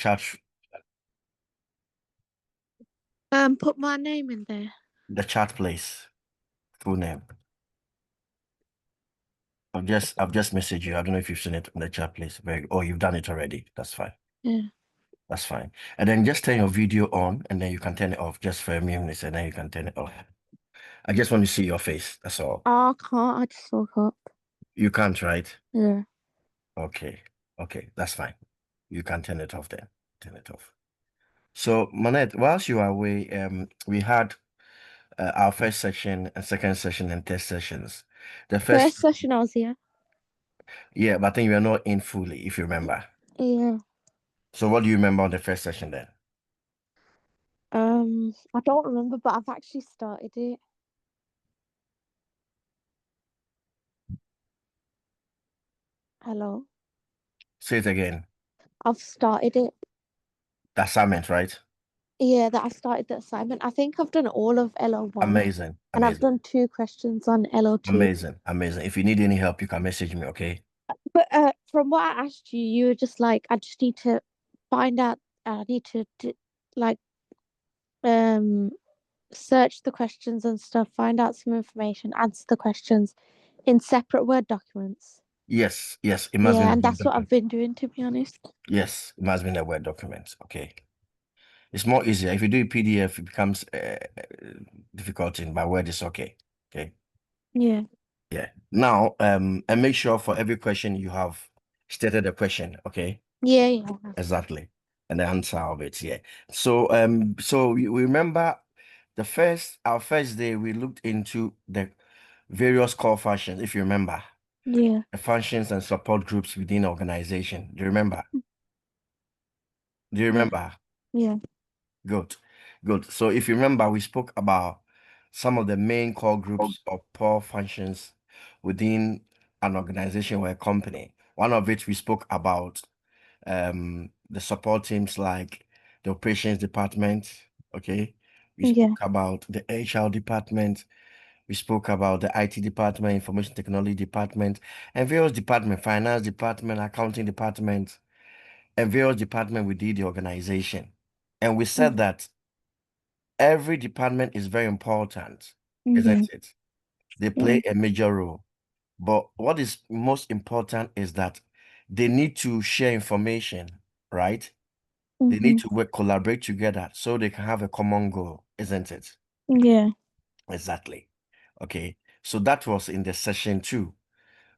chat, Put my name in there. the chat, please. Full name. I've just messaged you. I don't know if you've seen it in the chat, please. Oh, you've done it already. That's fine. Yeah. That's fine. And then just turn your video on, and then you can turn it off just for a minute, and then you can turn it off. I just want to see your face. That's all. I can't. I just woke up. You can't, right? Yeah. Okay. Okay, that's fine. You can turn it off then. Turn it off. So, Manette, whilst you were away, we had our first session and second session and test sessions. The First first, session I was here. yeah, but I think you were not in fully, if you remember. Yeah. So, what do you remember on the first session then? I don't remember, but I've actually started it. Hello. Say it again. I've started it. The assignment, right? Yeah, that I started the assignment. I think I've done all of LO1 Amazing, and I've amazing, done 2 questions on LO2. amazing, amazing. If you need any help, you can message me, okay? But from what I asked you, you were just like, I just need to find out. I need to like um search the questions and stuff, find out some information, answer the questions in separate Word documents. Yes, yes, it must be in Yeah, a and Word that's what I've document. been doing, to be honest. Yes, it must be in a Word document, okay? It's more easier. If you do a PDF, it becomes difficult in, but Word is okay, okay? Yeah. Yeah. Now, and make sure for every question you have stated a question, okay? Yeah, yeah. Exactly. And the answer of it, yeah. So we remember our first day, we looked into the various core functions, if you remember, Yeah. the functions and support groups within organization. Do you remember? Do you Yeah. remember? Yeah. Good, good. So if you remember, we spoke about some of the main core groups or core functions within an organization or a company. One of which we spoke about the support teams like the operations department. Okay. We Yeah. spoke about the HR department. We spoke about the IT department, information technology department, and various department, finance department, accounting department, and various department within the organization. And we said that every department is very important, Yeah. isn't it? They Yeah. play a major role. But what is most important is that they need to share information, right? They need Mm-hmm. to collaborate together so they can have a common goal, isn't it? Yeah. Exactly. Okay. So that was in the session 2,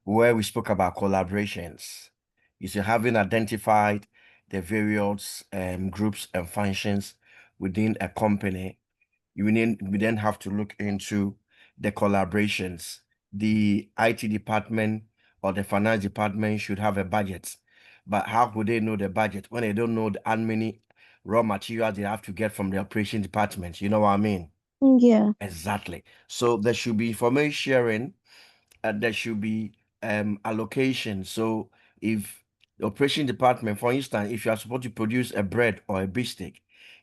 where we spoke about collaborations. You see, having identified the various groups and functions within a company, we then have to look into the collaborations. The IT department or the finance department should have a budget, but how could they know the budget when they don't know how many raw materials they have to get from the operation department? You know what I mean? Yeah. Exactly. So there should be information sharing, and there should be allocation. So if the operation department, for instance, if you are supposed to produce a bread or a biscuit,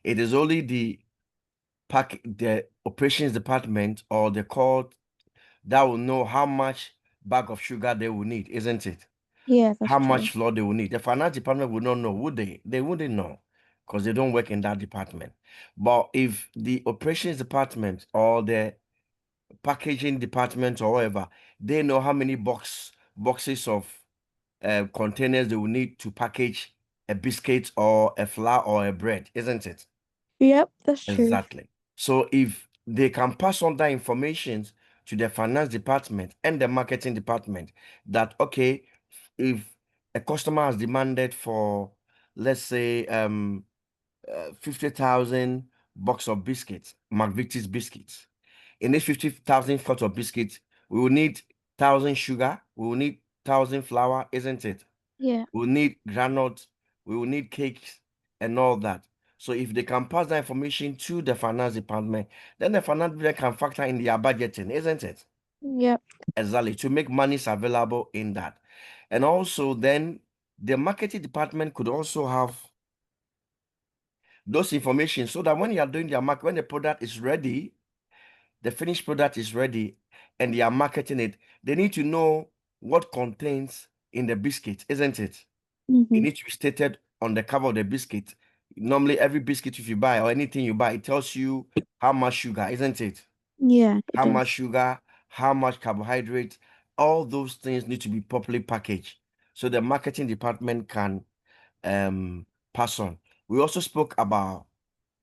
it is only the operations department or the court that will know how much bag of sugar they will need, isn't it? Yeah, that's How true. much flour they will need. The finance department would not know, would they? They wouldn't know because they don't work in that department. But if the operations department or the packaging department or whatever, they know how many boxes of containers they will need to package a biscuit or a flour or a bread, isn't it? Yep, that's true. Exactly. So if they can pass on that information to the finance department and the marketing department, that okay, if a customer has demanded for, let's say, 50,000 box of biscuits, McVitie's biscuits. In this 50,000 cups of biscuits, we will need 1,000 sugar, we will need 1,000 flour, isn't it? Yeah. We will need granules, we will need cakes and all that. So if they can pass that information to the finance department, then the finance department can factor in their budgeting, isn't it? Yep. Exactly, to make monies available in that. And also then the marketing department could also have those information so that when you are doing their market, when the product is ready, the finished product is ready, and they are marketing it, they need to know what contains in the biscuit, isn't it? It Mm-hmm. needs to be stated on the cover of the biscuit, normally every biscuit if you buy or anything you buy, it tells you how much sugar, isn't it? Yeah, it How much does. sugar, how much carbohydrate, all those things need to be properly packaged so the marketing department can pass on. We also spoke about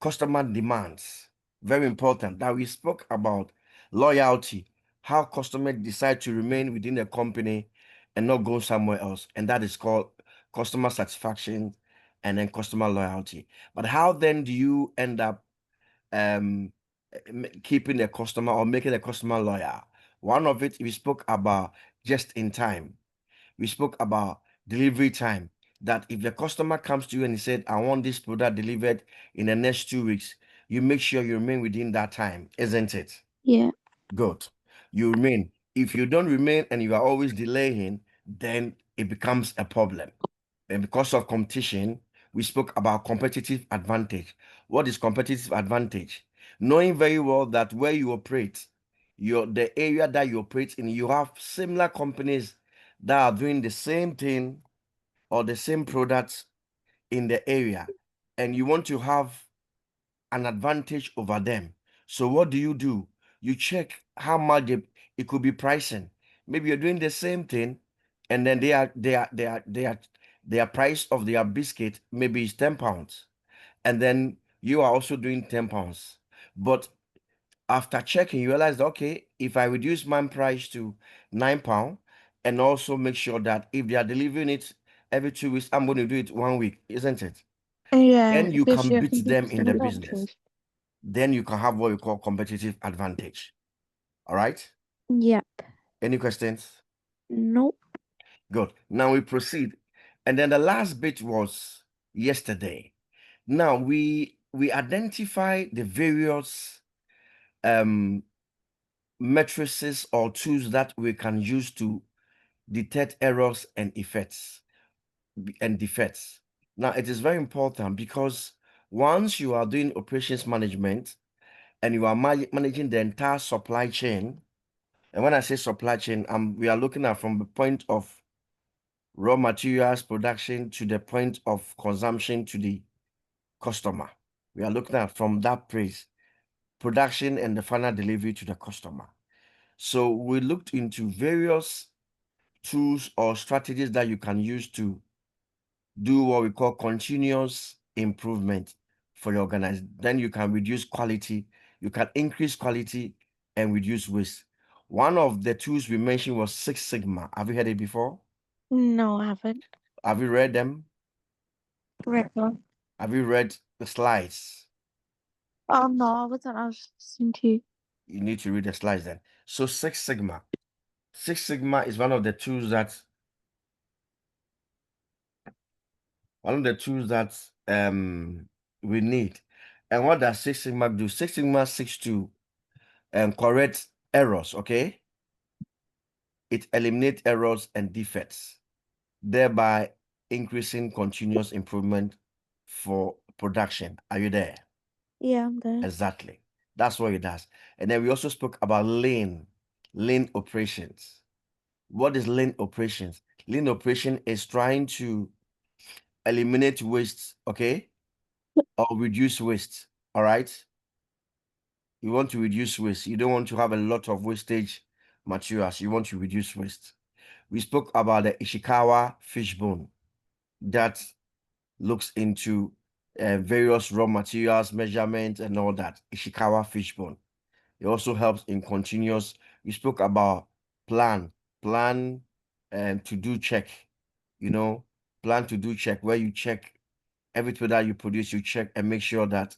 customer demands. Very important that we spoke about loyalty, how customers decide to remain within the company and not go somewhere else. And that is called customer satisfaction and then customer loyalty. But how then do you end up um keeping the customer or making the customer loyal? One of it, we spoke about just in time. We spoke about delivery time. That if the customer comes to you and he said, I want this product delivered in the next 2 weeks, you make sure you remain within that time, isn't it? Yeah. Good. You remain. If you don't remain and you are always delaying, then it becomes a problem. And because of competition, we spoke about competitive advantage. What is competitive advantage? Knowing very well that where you operate, the area that you operate in, you have similar companies that are doing the same thing or the same products in the area, and you want to have an advantage over them. So what do? You check how much it could be pricing. Maybe you're doing the same thing, and then their price of their biscuit maybe is £10, and then you are also doing £10. But after checking, you realize, okay, if I reduce my price to £9, and also make sure that if they are delivering it every 2 weeks, I'm going to do it 1 week, isn't it? Yeah, Then it you gives can you a beat them in the competitive business. advantage. Then you can have what we call competitive advantage. All right? Yep. Any questions? Nope. Good. Now we proceed. And then the last bit was yesterday. Now we identify the various matrices or tools that we can use to detect errors and defects. Now it is very important because once you are doing operations management and you are managing the entire supply chain, and when I say supply chain, we are looking at from the point of raw materials production to the point of consumption to the customer. We are looking at from that place, production and the final delivery to the customer. So we looked into various tools or strategies that you can use to do what we call continuous improvement for your organization. Then you can reduce quality, you can increase quality and reduce waste. One of the tools we mentioned was Six Sigma. Have you heard it before? No, I haven't. Have you read them? Right on. Have you read the slides? Oh no, I wasn't. I was listening to you. You need to read the slides then. So Six Sigma. Six Sigma is one of the tools that we need. And what does Six Sigma do? Six Sigma seeks to correct errors, okay? It eliminates errors and defects, thereby increasing continuous improvement for production. Are you there? Yeah, I'm there. Exactly. That's what it does. And then we also spoke about lean operations. What is lean operations? Lean operation is trying to eliminate waste, okay? Or reduce waste, all right? You want to reduce waste. You don't want to have a lot of wastage materials. You want to reduce waste. We spoke about the Ishikawa fishbone that looks into various raw materials, measurements, and all that. Ishikawa fishbone. It also helps in continuous. We spoke about plan to do check, you know, plan to do check where you check everything that you produce, you check and make sure that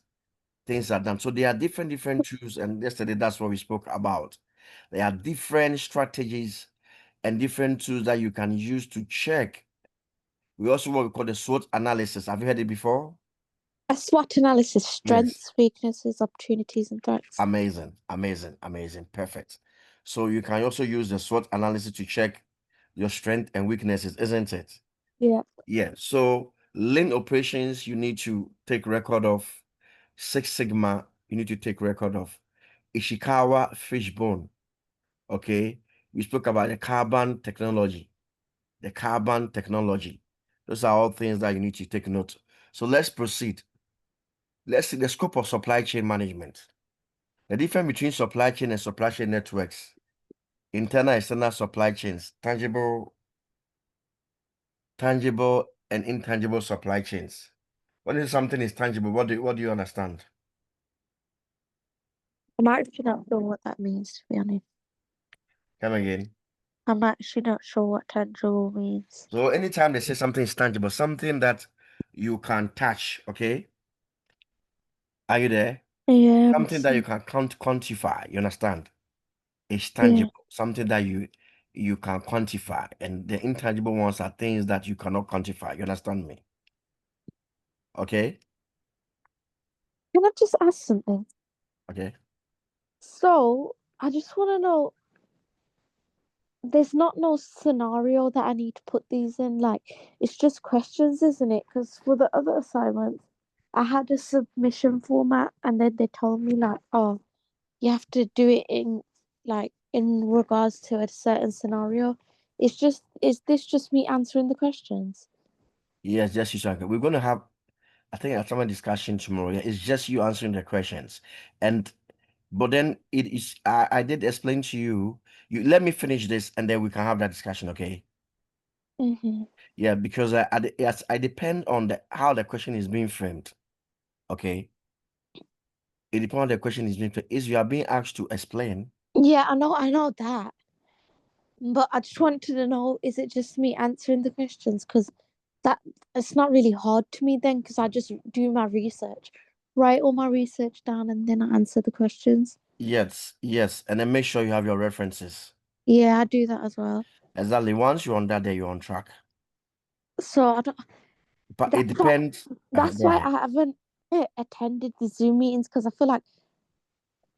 things are done. So there are different tools, and yesterday that's what we spoke about. There are different strategies and different tools that you can use to check. We also what we call the SWOT analysis. Have you heard it before? A SWOT analysis: Yes. strengths, weaknesses, opportunities, and threats. Amazing, perfect. So you can also use the SWOT analysis to check your strength and weaknesses, isn't it? Yeah. Yeah. So lean operations, you need to take record of. Six Sigma, you need to take record of. Ishikawa fishbone. Okay. We spoke about the carbon technology. The carbon technology. Those are all things that you need to take note. So let's proceed. Let's see the scope of supply chain management. The difference between supply chain and supply chain networks, internal and external supply chains, tangible and intangible supply chains. When something is tangible, what do you understand? I'm actually not sure what that means, to be honest. Come again. I'm actually not sure what tangible means. So anytime they say something is tangible, something that you can touch, okay? Are you there? Yeah, I'm Something that you listening. can quantify, you understand? It's Yeah. tangible, something that you can quantify, and the intangible ones are things that you cannot quantify. You understand me? Okay? Can I just ask something? Okay. So, I just want to know, there's not no scenario that I need to put these in. Like, it's just questions, isn't it? Because for the other assignments, I had a submission format, and then they told me like, oh, you have to do it in like in regards to a certain scenario. Is this just me answering the questions? Yes, just you second. We're going to have, I think, a summer discussion tomorrow. Yeah, it's just you answering the questions. And but then it is I did explain to you. You let me finish this and then we can have that discussion, okay? Mm-hmm. Yeah, because yes, I depend on the how the question is being framed. Okay. It depends on the question is being framed. Is you are being asked to explain. Yeah, I know that. But I just wanted to know, is it just me answering the questions? Because that it's not really hard to me then, because I just do my research, write all my research down, and then I answer the questions. Yes, yes. And then make sure you have your references. Yeah, I do that as well. Exactly. Once you're on that day, you're on track. So I don't. But it That's why. depends. That's Go why ahead. I haven't attended the Zoom meetings because I feel like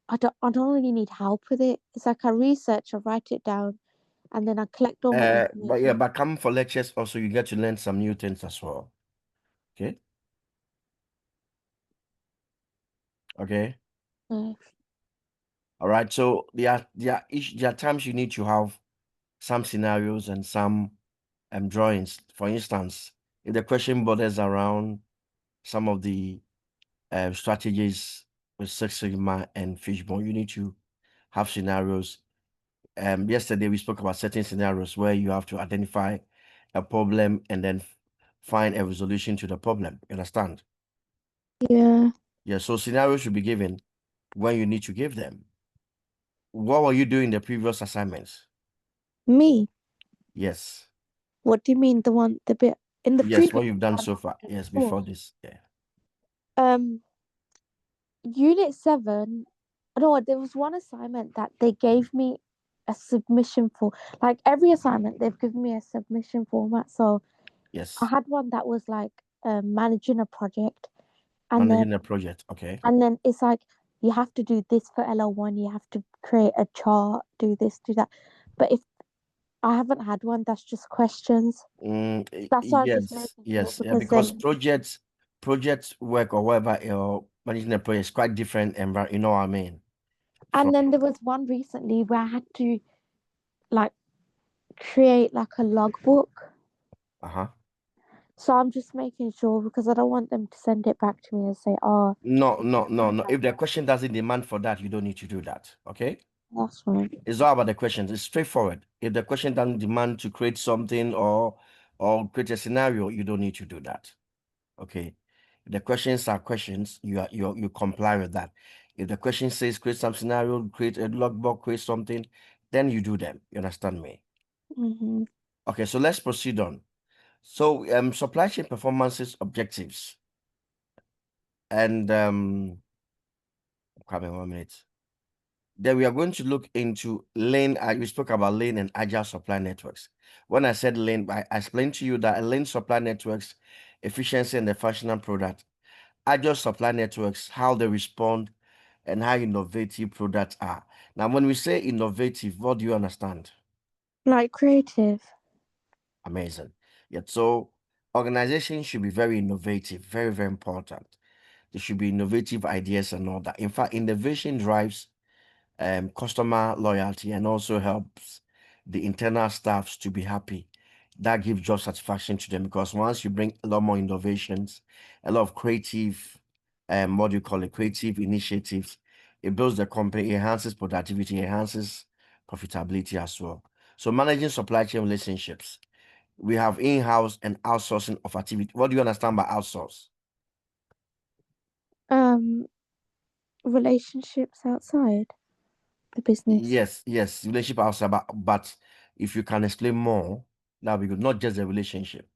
I don't really need help with it. It's like I research, I write it down, and then I collect all my But yeah, information. but come for lectures also, you get to learn some new things as well. Okay. Okay. Uh, All right. So there are times you need to have some scenarios and some drawings. For instance, if the question borders around some of the strategies with Six Sigma and Fishbone, you need to have scenarios. Yesterday we spoke about certain scenarios where you have to identify a problem and then find a resolution to the problem. You understand? yeah, Yeah. So scenarios should be given when you need to give them. What were you doing in the previous assignments? me. Yes. What do you mean? The bit in the Yes, what previous you've done one? so far. Yes, Oh, before this. Yeah. um, Unit 7. No, there was one assignment that they gave me a submission for. Like every assignment, they've given me a submission format. So I Yes. had one that was like managing a project, and then Managing a project. Okay. it's like you have to do this for LO1. You have to create a chart, do this, do that. But if I haven't had one, that's just questions. That's why I'm just Yes, making sure yes, yeah, because because then. project work or whatever, managing a project is quite different, and you know what I mean? From And then there was one recently where I had to like create like a logbook. uh-huh. So I'm just making sure because I don't want them to send it back to me and say, "Oh, No, no, no, no. If the question doesn't demand for that, you don't need to do that. Okay? that's fine." It's all about the questions. It's straightforward. If the question doesn't demand to create something or create a scenario, you don't need to do that. Okay. If the questions are questions, you comply with that. If the question says create some scenario, create a logbook, create something, then you do them. You understand me? Mm-hmm. Okay, so let's proceed on. So supply chain performances objectives. And come in 1 minute. Then we are going to look into lane. We spoke about lane and agile supply networks. When I said lane, I explained to you that a lane supply networks efficiency and the functional product. Agile supply networks, how they respond and how innovative products are. Now, when we say innovative, what do you understand? Like creative. Amazing. Yeah, so organizations should be very innovative, very, very important. There should be innovative ideas and all that. In fact, innovation drives customer loyalty and also helps the internal staffs to be happy that gives job satisfaction to them, because once you bring a lot more innovations, a lot of creative, what do you call it, creative initiatives, it builds the company, enhances productivity, enhances profitability as well. So managing supply chain relationships, we have in-house and outsourcing of activity. What do you understand by outsource? Um, relationships outside the business. Yes, relationship outside, but if you can explain more, that'll be good. Not just the relationship,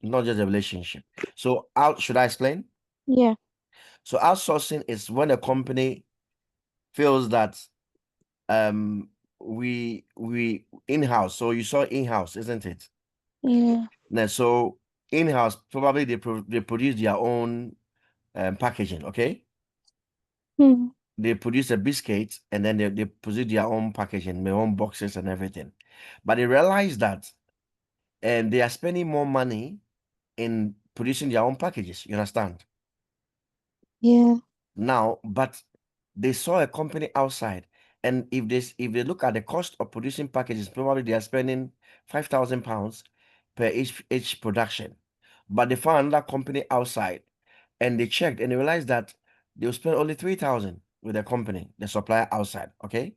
not just the relationship. So out, should I explain? Yeah, So outsourcing is when a company feels that um we in-house. So you saw in-house, isn't it? yeah. Now, so in-house probably they produce their own packaging, okay? Mm, They produce a biscuit and then they produce their own packaging, their own boxes and everything. But they realize that and they are spending more money in producing their own packages. You understand? yeah. Now, but they saw a company outside, and if they look at the cost of producing packages, probably they are spending £5,000 per each production. But they found another company outside, and they checked and they realized that they will spend only 3,000 with the company, the supplier outside. Okay,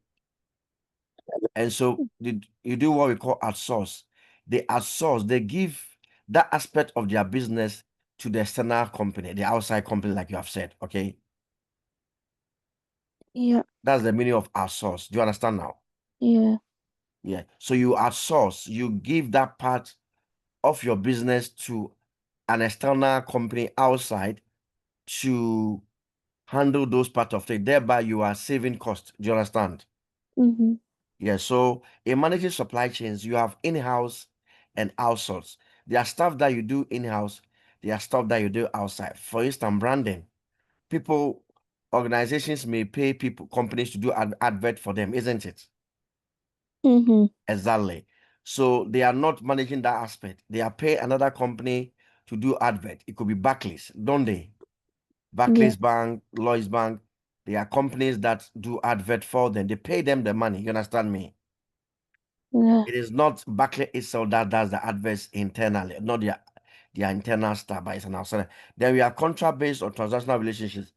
and so you do what we call outsource. They outsource. They give that aspect of their business to the external company, the outside company, like you have said. Okay. Yeah, That's the meaning of outsource. Do you understand now? yeah. Yeah. So you outsource, you give that part of your business to an external company outside to handle those parts of it. Thereby, you are saving cost. Do you understand? Mm-hmm. Yeah. So in managing supply chains, you have in-house and outsource. There are stuff that you do in-house, there are stuff that you do outside. For instance, branding. People, organizations may pay people, companies to do advert for them, isn't it? Mm-hmm. Exactly. So they are not managing that aspect. They are paying another company to do advert. It could be Barclays, don't they? Yeah, Barclays Bank, Lloyds Bank. They are companies that do advert for them. They pay them the money. You understand me? yeah. It is not Barclays itself that does the adverts internally, not their internal staff, but it's an outside. Then we are contract-based or transactional relationships.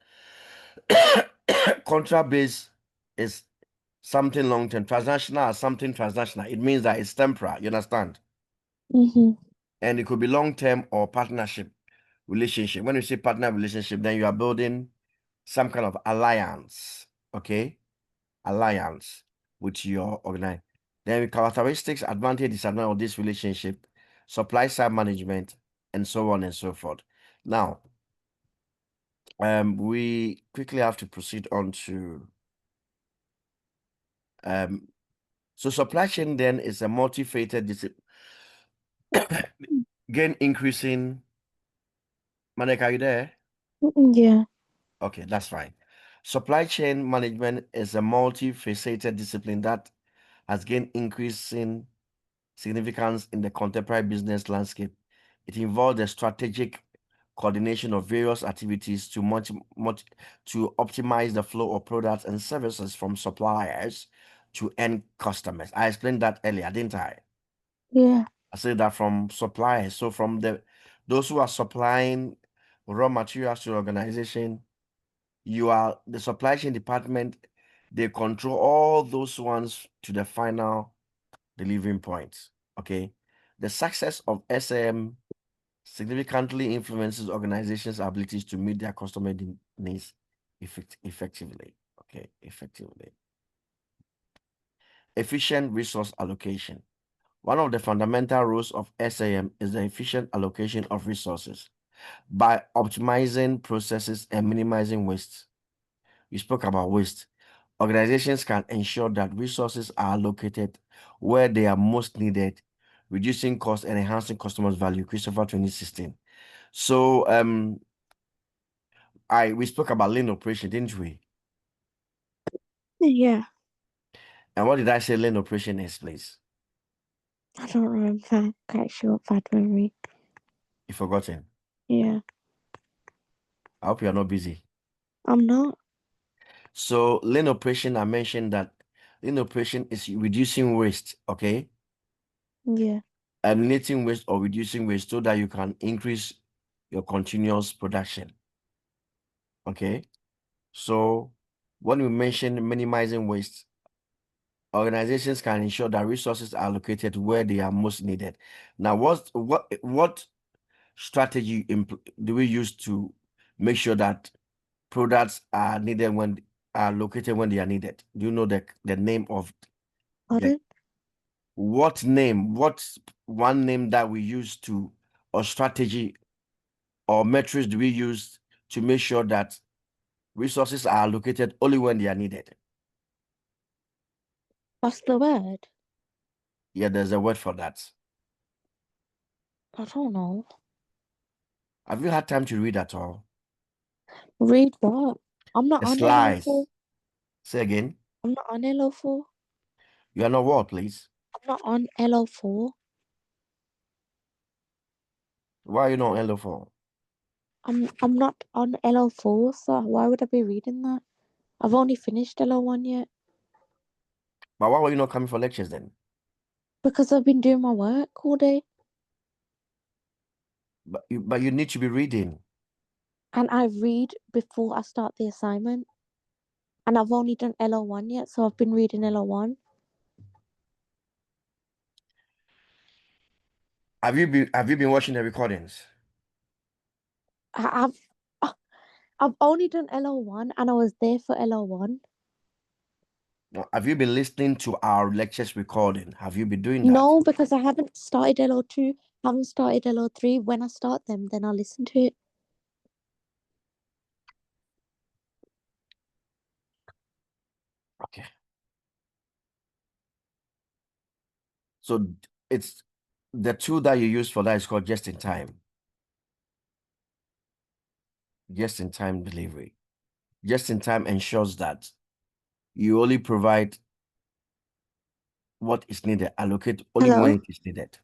Contract-based is something long-term. Transactional is something transactional. It means that it's temporal. You understand? Mm-hmm. And it could be long-term or partnership relationship. When you say partner relationship, then you are building some kind of alliance, okay? Alliance with your organization. Then characteristics, advantage, disadvantage of this relationship, supply side management, and so on and so forth. Now, we quickly have to proceed on to so supply chain then is a multi-faceted discipline. Again, increasing. Manek, are you there? Yeah. Okay, that's fine. Supply chain management is a multifaceted discipline that has gained increasing significance in the contemporary business landscape. It involves the strategic coordination of various activities to optimize the flow of products and services from suppliers to end customers. I explained that earlier, didn't I? Yeah. I said that from suppliers. So from those who are supplying raw materials to the organization, you are the supply chain department, they control all those ones to the final delivering point. Okay. The success of SM significantly influences organizations' abilities to meet their customer needs effectively. Okay, effectively. Efficient resource allocation. One of the fundamental rules of SAM is the efficient allocation of resources by optimizing processes and minimizing waste. You spoke about waste. Organizations can ensure that resources are allocated where they are most needed, reducing costs and enhancing customers' value. Christopher 2016. So we spoke about lean operation, didn't we? Yeah. And what did I say lean operation is, please? I don't remember. Quite sure, bad memory. You've forgotten. Yeah. I hope you are not busy. I'm not. So lean operation, I mentioned that Lean operation is reducing waste, okay? Yeah. Eliminating waste or reducing waste so that you can increase your continuous production, okay? So when we mention minimizing waste, organizations can ensure that resources are located where they are most needed. Now, what strategy do we use to make sure that products are needed when are located when they are needed? Do you know the name of yeah? Pardon? What name? What's one name that we use to or strategy or metrics do we use to make sure that resources are located only when they are needed? What's the word? Yeah, there's a word for that. I don't know. Have you had time to read at all? Read what? I'm not The on LO4. slides. Say again. I'm not on LO4. You are not what, please? I'm not on LO4. Why are you not on LO4? I'm not on LO4, so why would I be reading that? I've only finished LO1 yet. But why were you not coming for lectures then? Because I've been doing my work all day. But you need to be reading. And I read before I start the assignment. And I've only done LO1 yet, so I've been reading LO1. Have you been watching the recordings? I've I've only done LO1 and I was there for LO1. No, have you been listening to our lectures recording? Have you been doing that? No, because I haven't started LO2, haven't started LO3. When I start them, then I'll listen to it. Okay. So it's the tool that you use for that is called just in time. Just in time delivery. Just in time ensures that you only provide what is needed, allocate only when Hello? it is needed.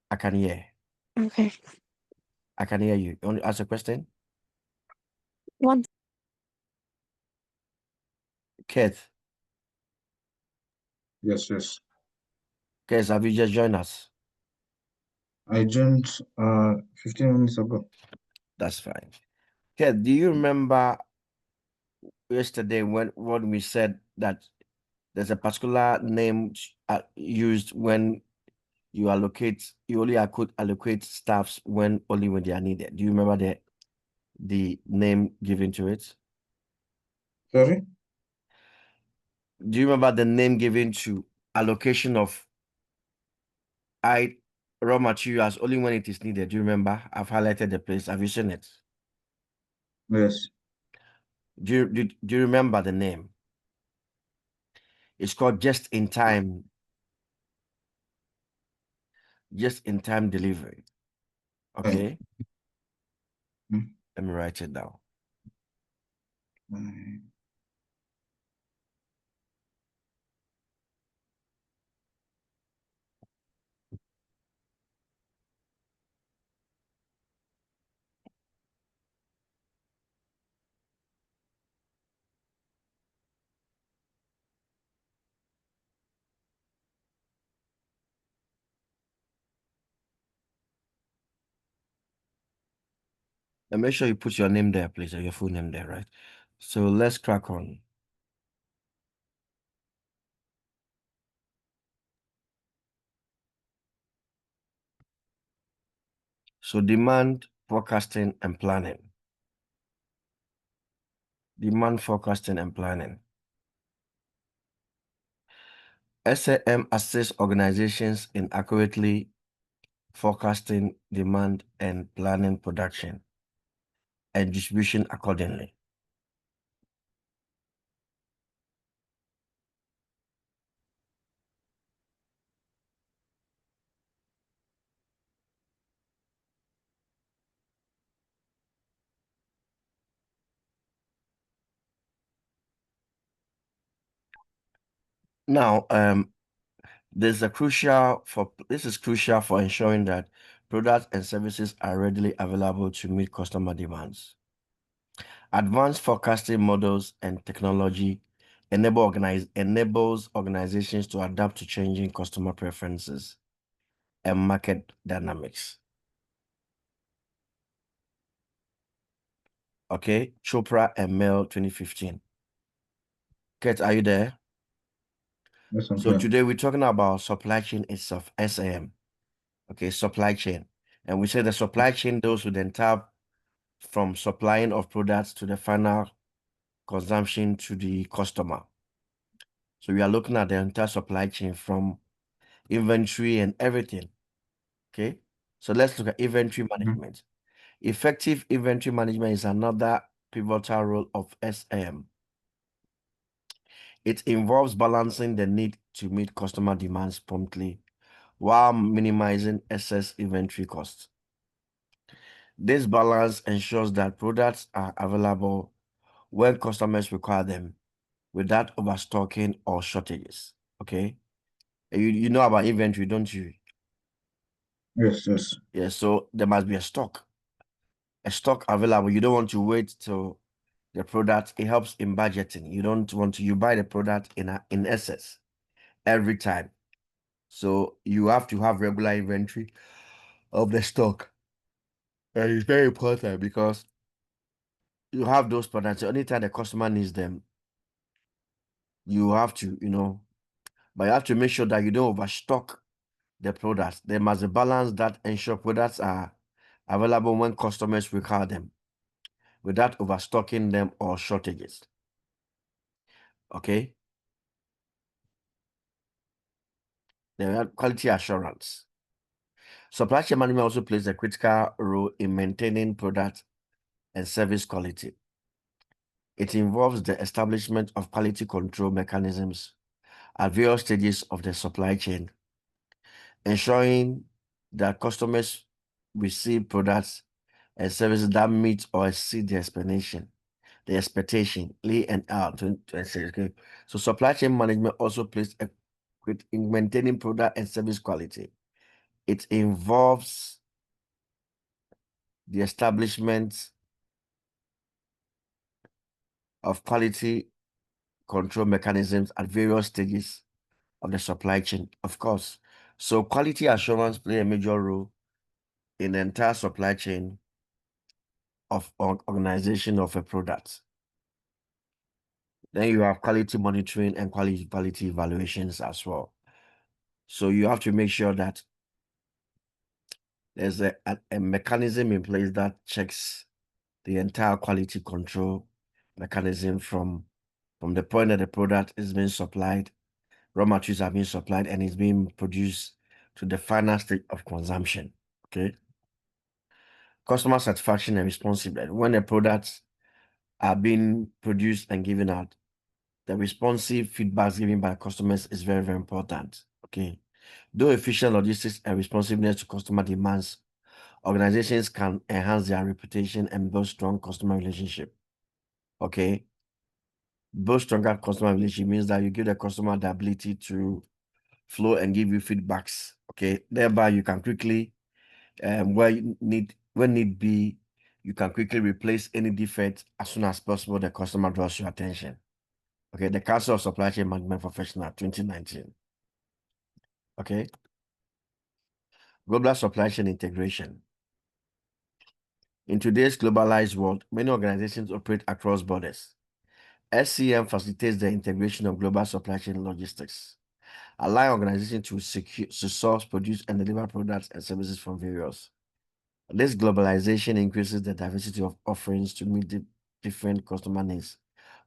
I can hear. Okay. I can hear you. You want to ask a question? One. Keith, Yes, yes. Keith, have you just joined us? I joined 15 minutes ago. That's fine. Keith, do you remember yesterday when we said that there's a particular name used when you could allocate staffs when only when they are needed? Do you remember the name given to it? Sorry? Do you remember the name given to allocation of I raw materials only when it is needed? Do you remember? I've highlighted the place. Have you seen it? Yes. Do you remember the name? It's called just in time delivery. Right. Okay, Mm. let me write it down. Mm. And make sure you put your name there, please, or your full name there, right? So let's crack on. So demand forecasting and planning. Demand forecasting and planning. SAM assists organizations in accurately forecasting demand and planning production and distribution accordingly. Now, this is crucial for ensuring that products and services are readily available to meet customer demands. Advanced forecasting models and technology enables organizations to adapt to changing customer preferences and market dynamics. Okay, Chopra and Mel 2015. Kate, are you there? Yes, I'm So here. today we're talking about supply chain itself, SAM. Okay, supply chain. And we say the supply chain deals with the entire from supplying of products to the final consumption to the customer. So we are looking at the entire supply chain from inventory and everything. Okay, so let's look at inventory management. Effective inventory management is another pivotal role of SM. It involves balancing the need to meet customer demands promptly while minimizing excess inventory costs. This balance ensures that products are available when customers require them without overstocking or shortages. Okay, you know about inventory, don't you? Yes, yes. Yeah, so there must be a stock available. You don't want to wait till the product. It helps in budgeting. You don't want to, you buy the product in excess every time. So you have to have regular inventory of the stock. And it's very important because you have those products. Anytime the customer needs them, you have to, but you have to make sure that you don't overstock the products. There must be a balance that ensure products are available when customers require them without overstocking them or shortages. Okay. The quality assurance. Supply chain management also plays a critical role in maintaining product and service quality. It involves the establishment of quality control mechanisms at various stages of the supply chain, ensuring that customers receive products and services that meet or exceed the expectation, lay and out. Okay. So supply chain management also plays in maintaining product and service quality. It involves the establishment of quality control mechanisms at various stages of the supply chain, of course. So quality assurance play a major role in the entire supply chain of organization of a product. Then you have quality monitoring and quality evaluations as well. So you have to make sure that there's a mechanism in place that checks the entire quality control mechanism from the point that the product is being supplied, raw materials are being supplied, and is being produced to the final state of consumption. Okay. Customer satisfaction and responsiveness. When the products are being produced and given out, the responsive feedbacks given by customers is very, very important. Okay. Though efficient logistics and responsiveness to customer demands, organizations can enhance their reputation and build strong customer relationship. Okay. Build stronger customer relationship means that you give the customer the ability to flow and give you feedbacks. Okay. Thereby you can quickly, when need be, you can quickly replace any defect as soon as possible the customer draws your attention. Okay. The Council of Supply Chain Management Professional 2019. Okay. Global supply chain integration. In today's globalized world, many organizations operate across borders. SCM facilitates the integration of global supply chain logistics, allowing organizations to source, produce, and deliver products and services from various. This globalization increases the diversity of offerings to meet the different customer needs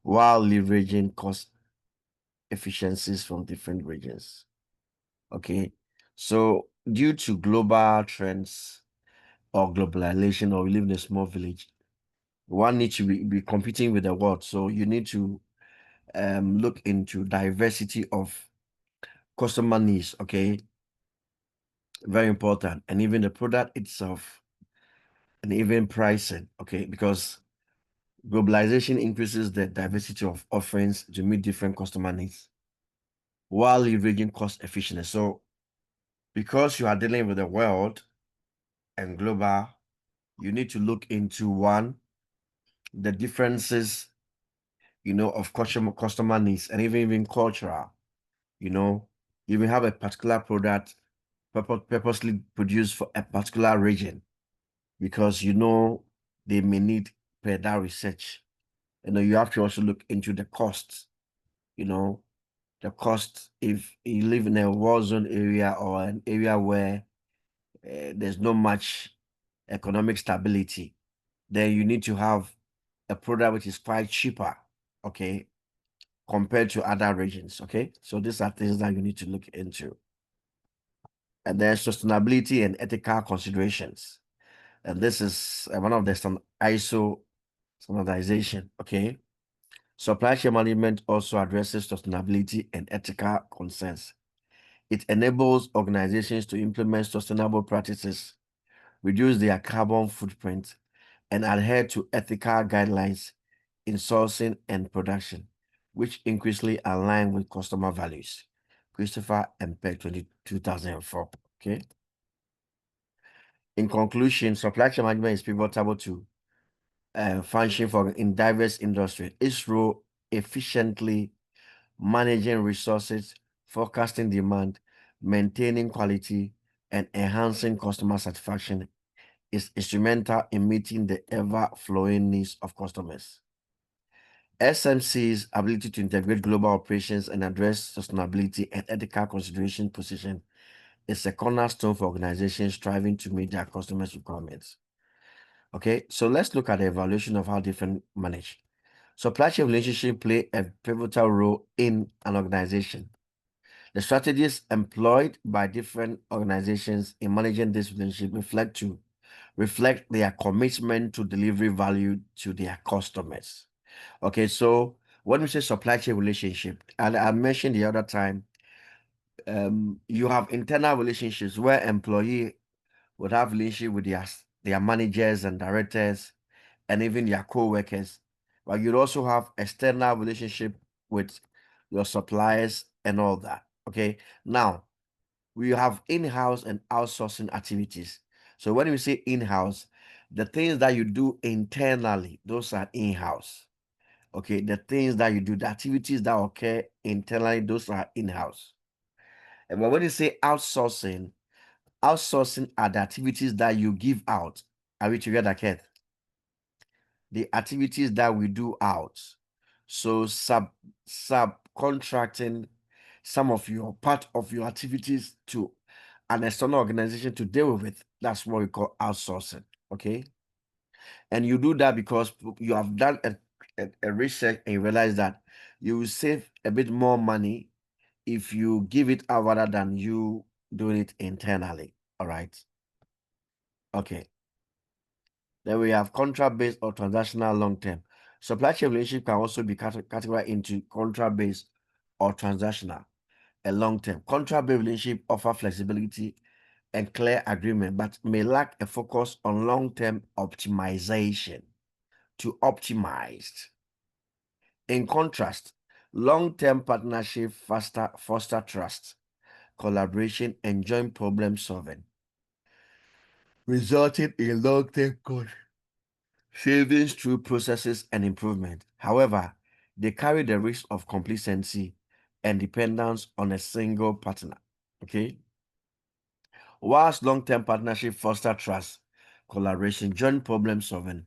while leveraging cost efficiencies from different regions. Okay, so due to global trends or globalization, or we live in a small village, one needs to be competing with the world. So you need to look into diversity of customer needs. Okay, very important. And even the product itself, and even pricing. Okay, because globalization increases the diversity of offerings to meet different customer needs while leveraging cost efficiency. So because you are dealing with the world and global, you need to look into one, the differences of customer needs, and even cultural. You will have a particular product purposely produced for a particular region because they may need per that research. You have to also look into the costs. The cost if you live in a war zone area or an area where there's not much economic stability, then you need to have a product which is quite cheaper, okay, compared to other regions, okay? So these are things that you need to look into. And then sustainability and ethical considerations. And this is one of the ISO standardization, okay? Supply chain management also addresses sustainability and ethical concerns. It enables organizations to implement sustainable practices, reduce their carbon footprint, and adhere to ethical guidelines in sourcing and production, which increasingly align with customer values. Christopher M. Peck, 2004. Okay. In conclusion, supply chain management is pivotal to function in diverse industries. Its role efficiently managing resources, forecasting demand, maintaining quality, and enhancing customer satisfaction is instrumental in meeting the ever-flowing needs of customers. SMC's ability to integrate global operations and address sustainability and ethical consideration position is a cornerstone for organizations striving to meet their customers' requirements. Okay, so let's look at the evaluation of how different manage. Supply chain relationships play a pivotal role in an organization. The strategies employed by different organizations in managing this relationship reflect their commitment to delivery value to their customers. Okay, so when we say supply chain relationship, and I mentioned the other time, you have internal relationships where employee would have relationship with their managers and directors and even their co-workers. But you'd also have external relationship with your suppliers and all that. Okay. Now, we have in-house and outsourcing activities. So when we say in-house, the things that you do internally, those are in-house. Okay, the things that you do, the activities that occur internally, those are in-house. And but when you say outsourcing are the activities that you give out. Are we together, Keith? The activities that we do out. So subcontracting some of your part of your activities to an external organization to deal with. That's what we call outsourcing. Okay. And you do that because you have done a research and you realize that you will save a bit more money if you give it out rather than you doing it internally. All right. Okay. Then we have contract-based or transactional long-term. Supply chain relationship can also be categorized into contract-based or transactional and long-term. Contract-based relationship offer flexibility and clear agreement, but may lack a focus on long-term optimization to optimize. In contrast, long-term partnership foster trust, collaboration, and joint problem solving, resulting in long-term savings through processes and improvement. However, they carry the risk of complacency and dependence on a single partner. Okay. Whilst long-term partnership foster trust, collaboration, joint problem solving.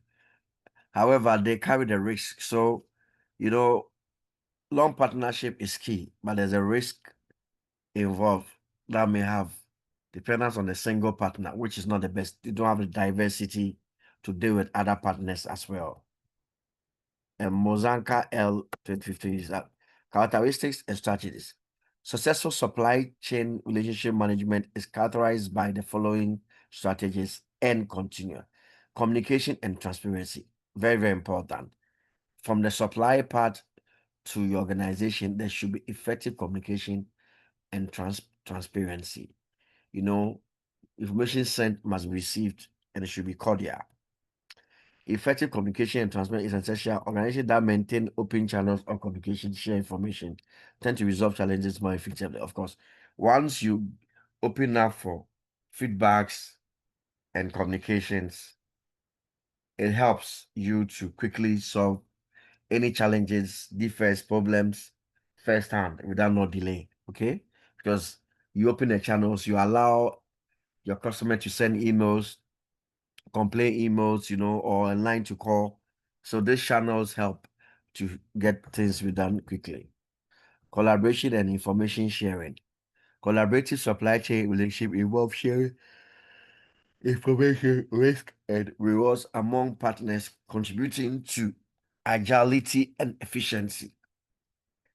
However, they carry the risk. So, long partnership is key, but there's a risk involved that may have dependence on a single partner, which is not the best. You don't have the diversity to deal with other partners as well. And Mozanka L 2015 is that characteristics and strategies. Successful supply chain relationship management is characterized by the following strategies and continue. Communication and transparency. Very, very important. From the supply part to your organization, there should be effective communication and transparency. Information sent must be received and it should be cordial. Effective communication and transparency is essential. Organizations that maintain open channels of communication, share information, tend to resolve challenges more effectively. Of course, once you open up for feedbacks and communications, it helps you to quickly solve any challenges, defects, problems firsthand without no delay. Okay, because you open the channels, you allow your customer to send emails, complaint emails, or a line to call. So these channels help to get things done quickly. Collaboration and information sharing. Collaborative supply chain relationship involve sharing information, risk, and rewards among partners, contributing to agility and efficiency.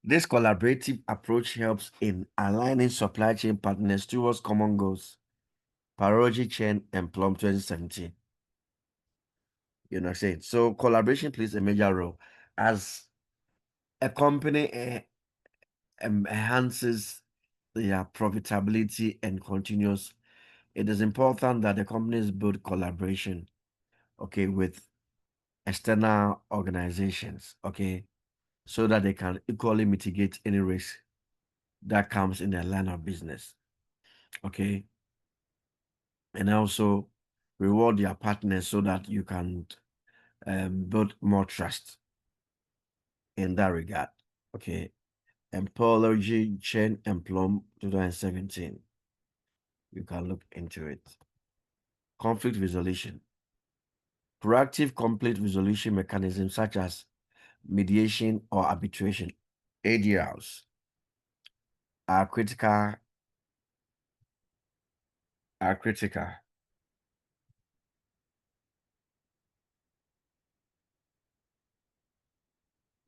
This collaborative approach helps in aligning supply chain partners towards common goals. Priority Chain and Plum 2017. You know what I'm saying? So collaboration plays a major role as a company enhances their profitability and continuous. It is important that the companies build collaboration, okay, with external organizations, okay, so that they can equally mitigate any risk that comes in their line of business, okay, and also reward their partners so that you can build more trust in that regard, okay. Employee Chain and Plum 2017. You can look into it. Conflict resolution. Proactive conflict resolution mechanisms such as mediation or arbitration, ADRs, are critical. Are critical.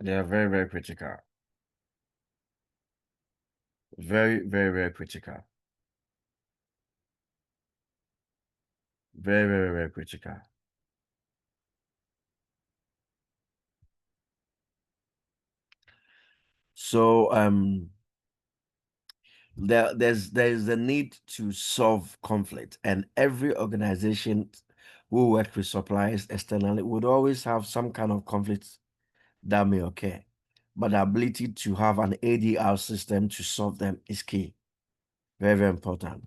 They are very, very critical. Very, very, very critical. Very, very, very critical. So there's a need to solve conflict, and every organization who works with suppliers externally would always have some kind of conflict that may occur. But the ability to have an ADR system to solve them is key. Very, very important.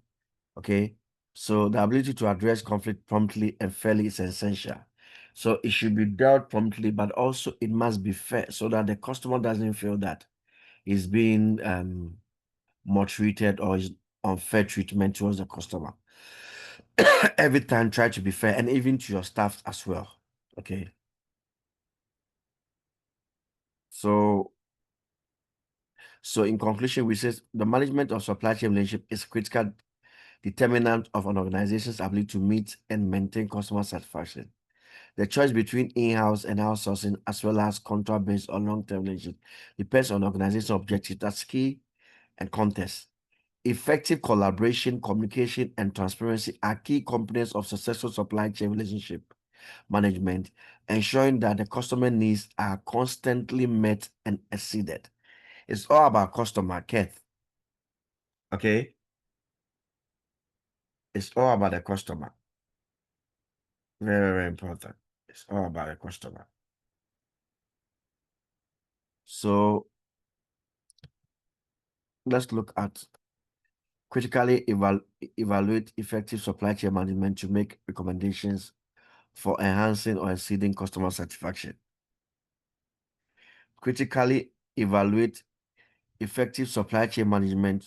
Okay. So the ability to address conflict promptly and fairly is essential. So it should be dealt promptly, but also it must be fair so that the customer doesn't feel that he's being maltreated or is unfair treatment towards the customer. Every time try to be fair, and even to your staff as well. Okay. So in conclusion, we say the management of supply chain relationship is critical determinant of an organization's ability to meet and maintain customer satisfaction. The choice between in-house and outsourcing, as well as contract-based or long-term relationship, depends on organizational objectives. That's key and context. Effective collaboration, communication, and transparency are key components of successful supply chain relationship management, ensuring that the customer needs are constantly met and exceeded. It's all about customer care. Okay? It's all about the customer. Very, very important. It's all about the customer. So let's look at critically evaluate effective supply chain management to make recommendations for enhancing or exceeding customer satisfaction. Critically evaluate effective supply chain management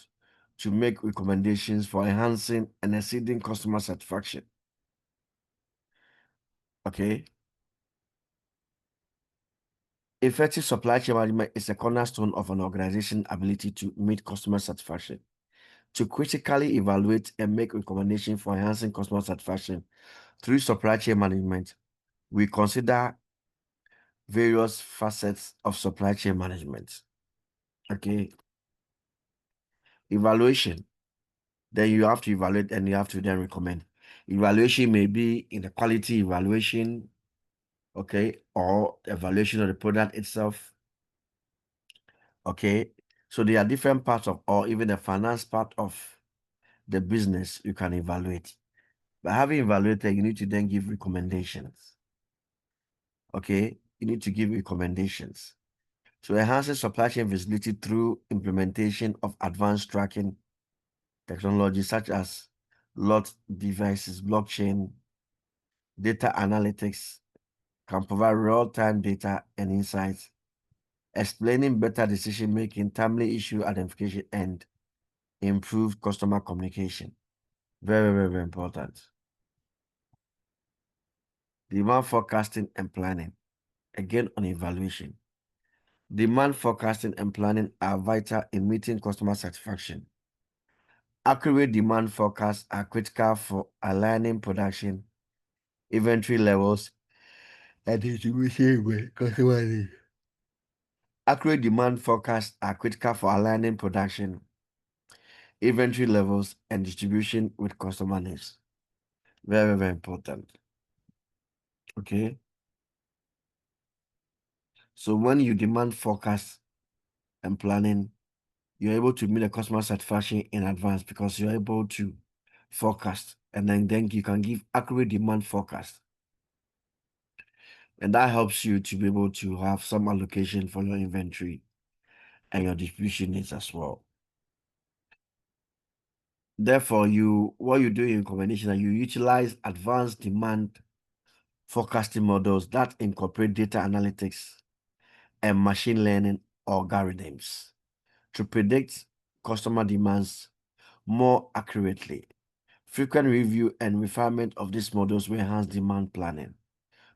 to make recommendations for enhancing and exceeding customer satisfaction. Okay. Effective supply chain management is a cornerstone of an organization's ability to meet customer satisfaction. To critically evaluate and make recommendations for enhancing customer satisfaction through supply chain management, we consider various facets of supply chain management. Okay. Evaluation. Then you have to evaluate and you have to then recommend. Evaluation may be in the quality evaluation, okay, or evaluation of the product itself. Okay. So there are different parts of, or even the finance part of the business you can evaluate. By having evaluated, you need to then give recommendations. Okay. You need to give recommendations. So enhancing supply chain visibility through implementation of advanced tracking technology such as lot devices, blockchain, data analytics can provide real-time data and insights explaining better decision making, timely issue identification, and improved customer communication. Very, very, very important. Demand forecasting and planning. Again, on evaluation. Demand forecasting and planning are vital in meeting customer satisfaction. Accurate demand forecasts are critical for aligning production, inventory levels, and distribution with customer needs. Accurate demand forecasts are critical for aligning production, inventory levels, and distribution with customer needs. Very, very important. Okay. So when you demand forecast and planning, you're able to meet the customer satisfaction in advance because you're able to forecast, and then you can give accurate demand forecast. And that helps you to be able to have some allocation for your inventory and your distribution needs as well. Therefore, what you do in combination is you utilize advanced demand forecasting models that incorporate data analytics and machine learning algorithms to predict customer demands more accurately. Frequent review and refinement of these models will enhance demand planning.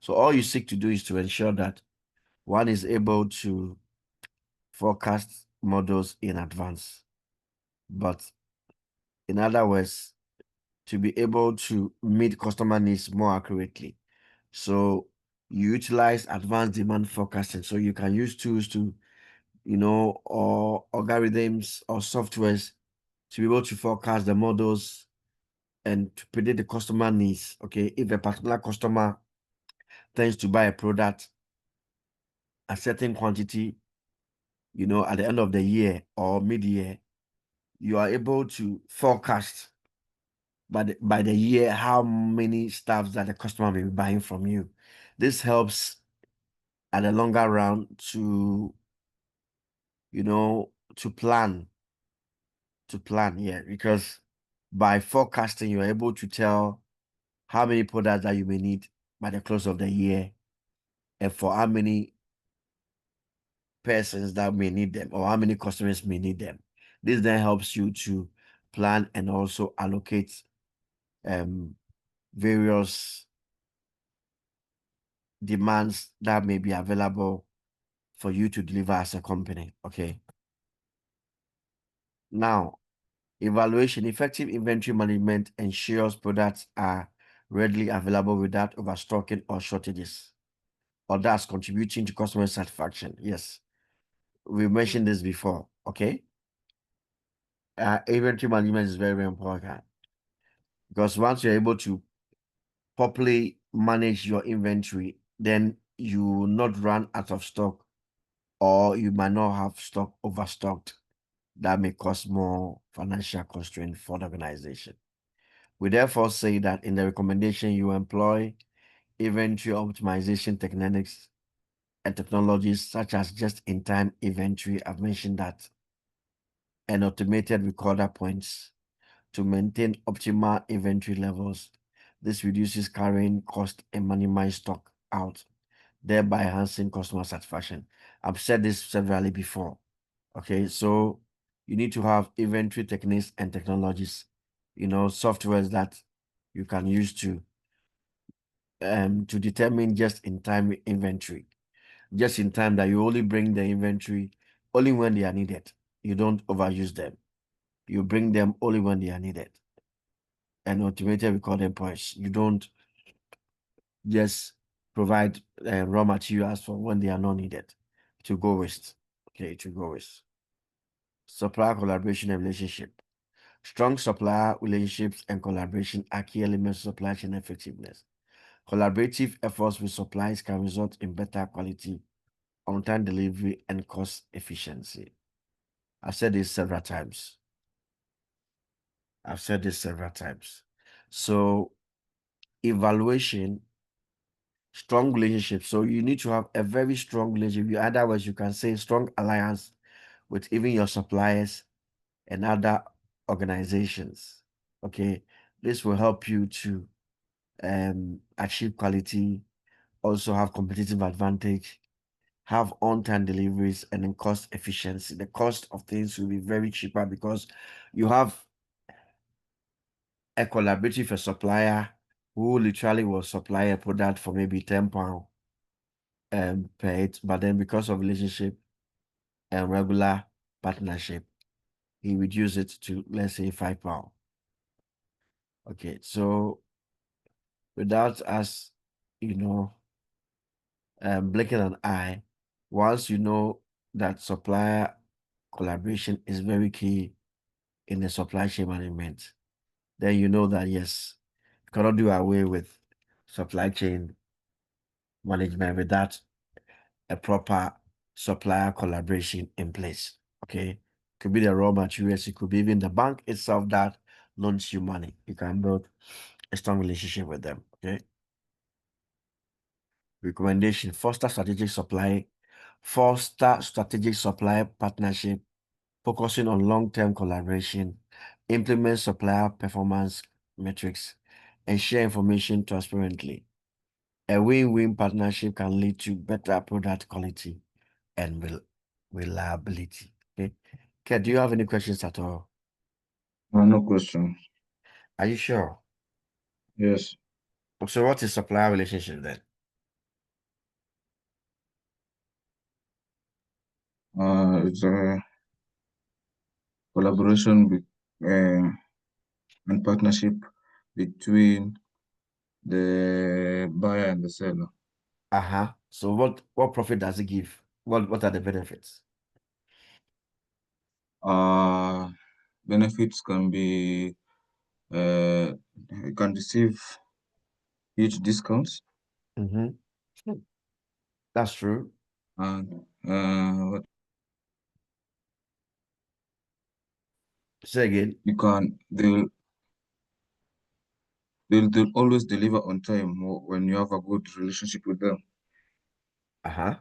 So all you seek to do is to ensure that one is able to forecast models in advance. But in other words, to be able to meet customer needs more accurately. So you utilize advanced demand forecasting. So you can use tools to, or algorithms or softwares to be able to forecast the models and to predict the customer needs. Okay, if a particular customer tends to buy a product a certain quantity, at the end of the year or mid-year, you are able to forecast by the year how many stuffs that the customer may be buying from you. This helps at the longer run to, to plan. Yeah, because by forecasting, you're able to tell how many products that you may need by the close of the year and for how many persons that may need them or how many customers may need them. This then helps you to plan and also allocate various demands that may be available for you to deliver as a company. Okay. Now, evaluation. Effective inventory management ensures products are readily available without overstocking or shortages, or that's contributing to customer satisfaction. Yes, we mentioned this before. Okay. Inventory management is very, very important because once you're able to properly manage your inventory, then you will not run out of stock, or you might not have stock overstocked that may cause more financial constraint for the organization. We therefore say that in the recommendation, you employ inventory optimization techniques and technologies such as just-in-time inventory. I've mentioned that, and automated recorder points to maintain optimal inventory levels. This reduces carrying cost and minimize stock out, thereby enhancing customer satisfaction. I've said this severally before. Okay, so you need to have inventory techniques and technologies, softwares that you can use to determine just-in-time inventory. Just in time that you only bring the inventory only when they are needed. You don't overuse them. You bring them only when they are needed. And automated recording points. You don't just provide raw materials for when they are not needed to go waste. Okay, to go waste. Supplier collaboration and relationship. Strong supplier relationships and collaboration are key elements of supply chain effectiveness. Collaborative efforts with suppliers can result in better quality, on-time delivery, and cost efficiency. I've said this several times. So, evaluation, strong relationship. So you need to have a very strong relationship. In other words, you can say strong alliance with even your suppliers and other organizations. Okay, this will help you to achieve quality, also have competitive advantage, have on-time deliveries, and then cost efficiency. The cost of things will be very cheaper because you have a collaborative a supplier who literally will supply a product for maybe £10 per it, but then because of relationship and regular partnership, he reduce it to, let's say, £5. Okay, so without us, blinking an eye, once you know that supplier collaboration is very key in the supply chain management, then you know that yes, you cannot do away with supply chain management without a proper supplier collaboration in place. Okay, could be the raw materials, it could be even the bank itself that loans you money. You can build a strong relationship with them. Okay. Recommendation: foster strategic supply partnership, focusing on long-term collaboration, implement supplier performance metrics, and share information transparently. A win-win partnership can lead to better product quality and reliability. Okay. Okay, do you have any questions at all? No question. Are you sure? Yes. So what is supplier relationship then? It's a collaboration and partnership between the buyer and the seller. Uh-huh. So what profit does it give? What are the benefits? Benefits can be you can receive huge discounts Mm-hmm. That's true. and what Say again. you can they'll always deliver on time when you have a good relationship with them. Uh-huh.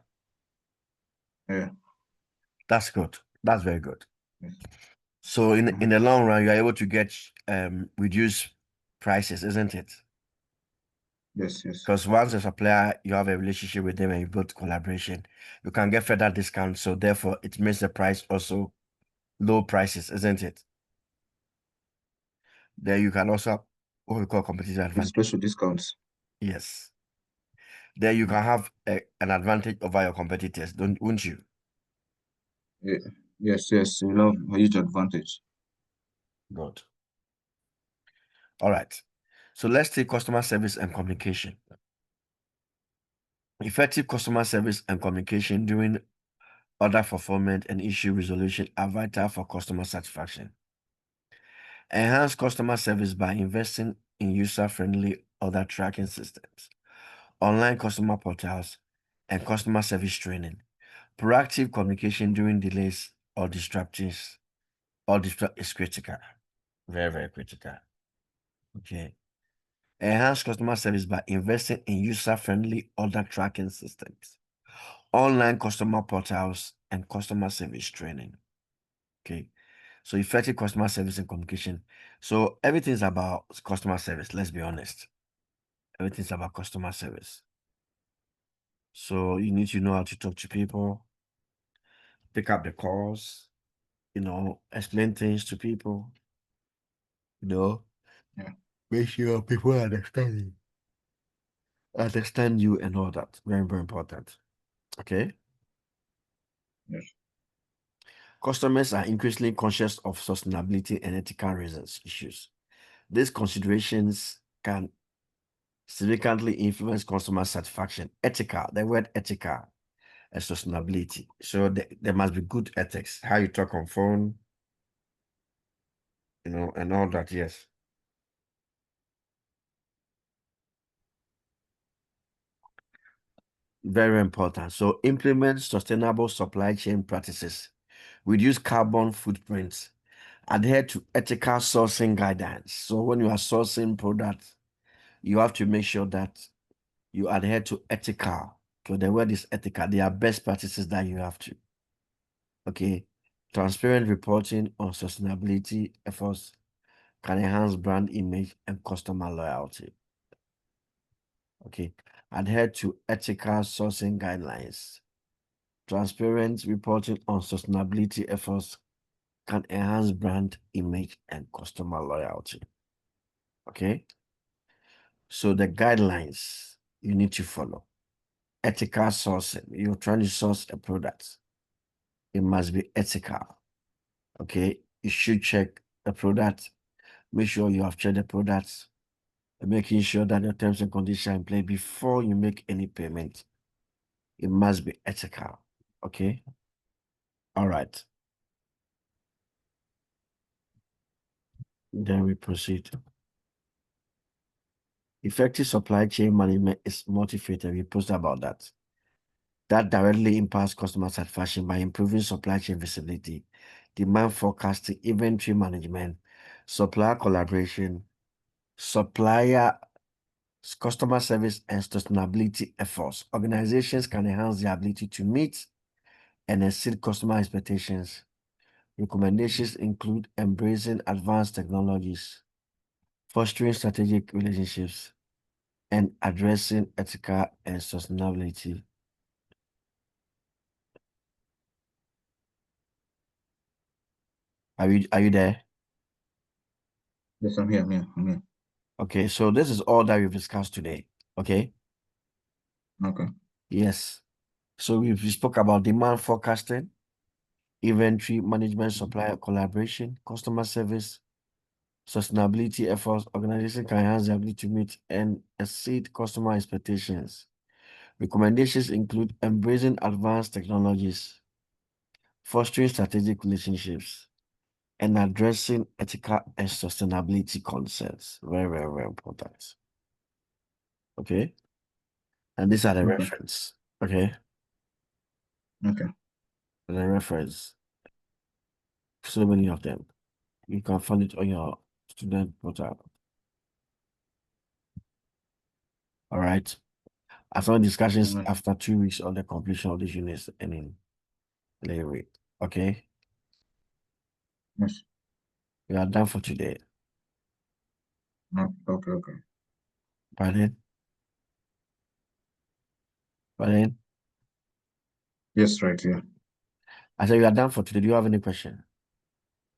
Yeah. That's good. That's very good. Yes. So in the long run, you're able to get reduced prices, isn't it? Yes. Yes. Because once a supplier, you have a relationship with them and you build collaboration, you can get further discounts. So therefore, it makes the price also low prices, isn't it? There you can also have what we call competitive With advantage. special discounts. Yes. There you can have an advantage over your competitors, won't you? Yeah. Yes. Yes. You have a huge advantage. Good. All right. So let's take customer service and communication. Effective customer service and communication during order fulfillment and issue resolution are vital for customer satisfaction. Enhance customer service by investing in user-friendly order tracking systems, online customer portals, and customer service training. Proactive communication during delays or disruptions is critical. Very, very critical. Okay. Enhance customer service by investing in user-friendly order tracking systems, online customer portals, and customer service training. Okay. So effective customer service and communication. So everything's about customer service, let's be honest. Everything's about customer service. So you need to know how to talk to people, pick up the calls, explain things to people, you know, Yeah. make sure people understand you and all that. Very, very important. Okay. Yes. Customers are increasingly conscious of sustainability and ethical reasons issues. These considerations can significantly influence customer satisfaction. Ethical, the word ethical and sustainability. So there must be good ethics. How you talk on phone, and all that. Yes. Very important. So implement sustainable supply chain practices, reduce carbon footprints, adhere to ethical sourcing guidelines. So when you are sourcing products, you have to make sure that you adhere to ethical. So the word is ethical. They are best practices that you have to. Okay. Transparent reporting on sustainability efforts can enhance brand image and customer loyalty. Okay. Adhere to ethical sourcing guidelines. Transparent reporting on sustainability efforts can enhance brand image and customer loyalty. Okay. So the guidelines you need to follow. Ethical sourcing. You're trying to source a product. It must be ethical. Okay. You should check the product. Make sure you have checked the products, and making sure that your terms and conditions are in play before you make any payment. It must be ethical. Okay. All right. Then we proceed. Effective supply chain management is multifaceted. We posted about that. That directly impacts customer satisfaction by improving supply chain visibility, demand forecasting, inventory management, supplier collaboration, supplier customer service, and sustainability efforts. Organizations can enhance their ability to meet and exceed customer expectations. Recommendations include embracing advanced technologies, fostering strategic relationships, and addressing ethical and sustainability. Are you there? Yes, I'm here. I'm here. I'm here. Okay, so this is all that we've discussed today. Okay. Okay. Yes. So we spoke about demand forecasting, inventory management, supplier collaboration, customer service, sustainability efforts. Organization can enhance the ability to meet and exceed customer expectations. Recommendations include embracing advanced technologies, fostering strategic relationships, and addressing ethical and sustainability concerns. Very, very, very important. Okay. And these are the Okay. reference. Okay. Okay. The reference. So many of them. You can find it on your student portal. All right. I saw discussions Amen. after 2 weeks on the completion of these units and in later. Okay. Yes. We are done for today. Okay. Okay. Pardon? Pardon? Yes, right. Yeah. I said we are done for today. Do you have any question?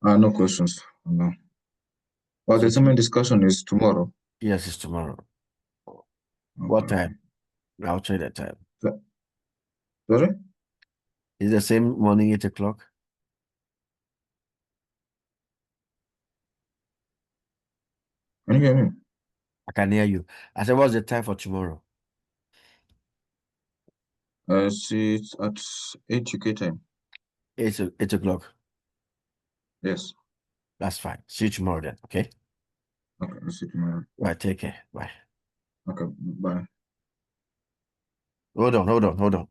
No questions. No. But the So assignment discussion is tomorrow. yes, it's tomorrow. What Okay. time? I'll check the time. Sorry? Is the same morning, 8 o'clock? Can you hear me? I can hear you. I said, what's the time for tomorrow? See, it's at 8 UK time. 8 o'clock. Yes. That's fine. See you tomorrow then. Okay. Okay. I'll see you tomorrow. Right. Take care. Bye. Okay. Bye. Hold on.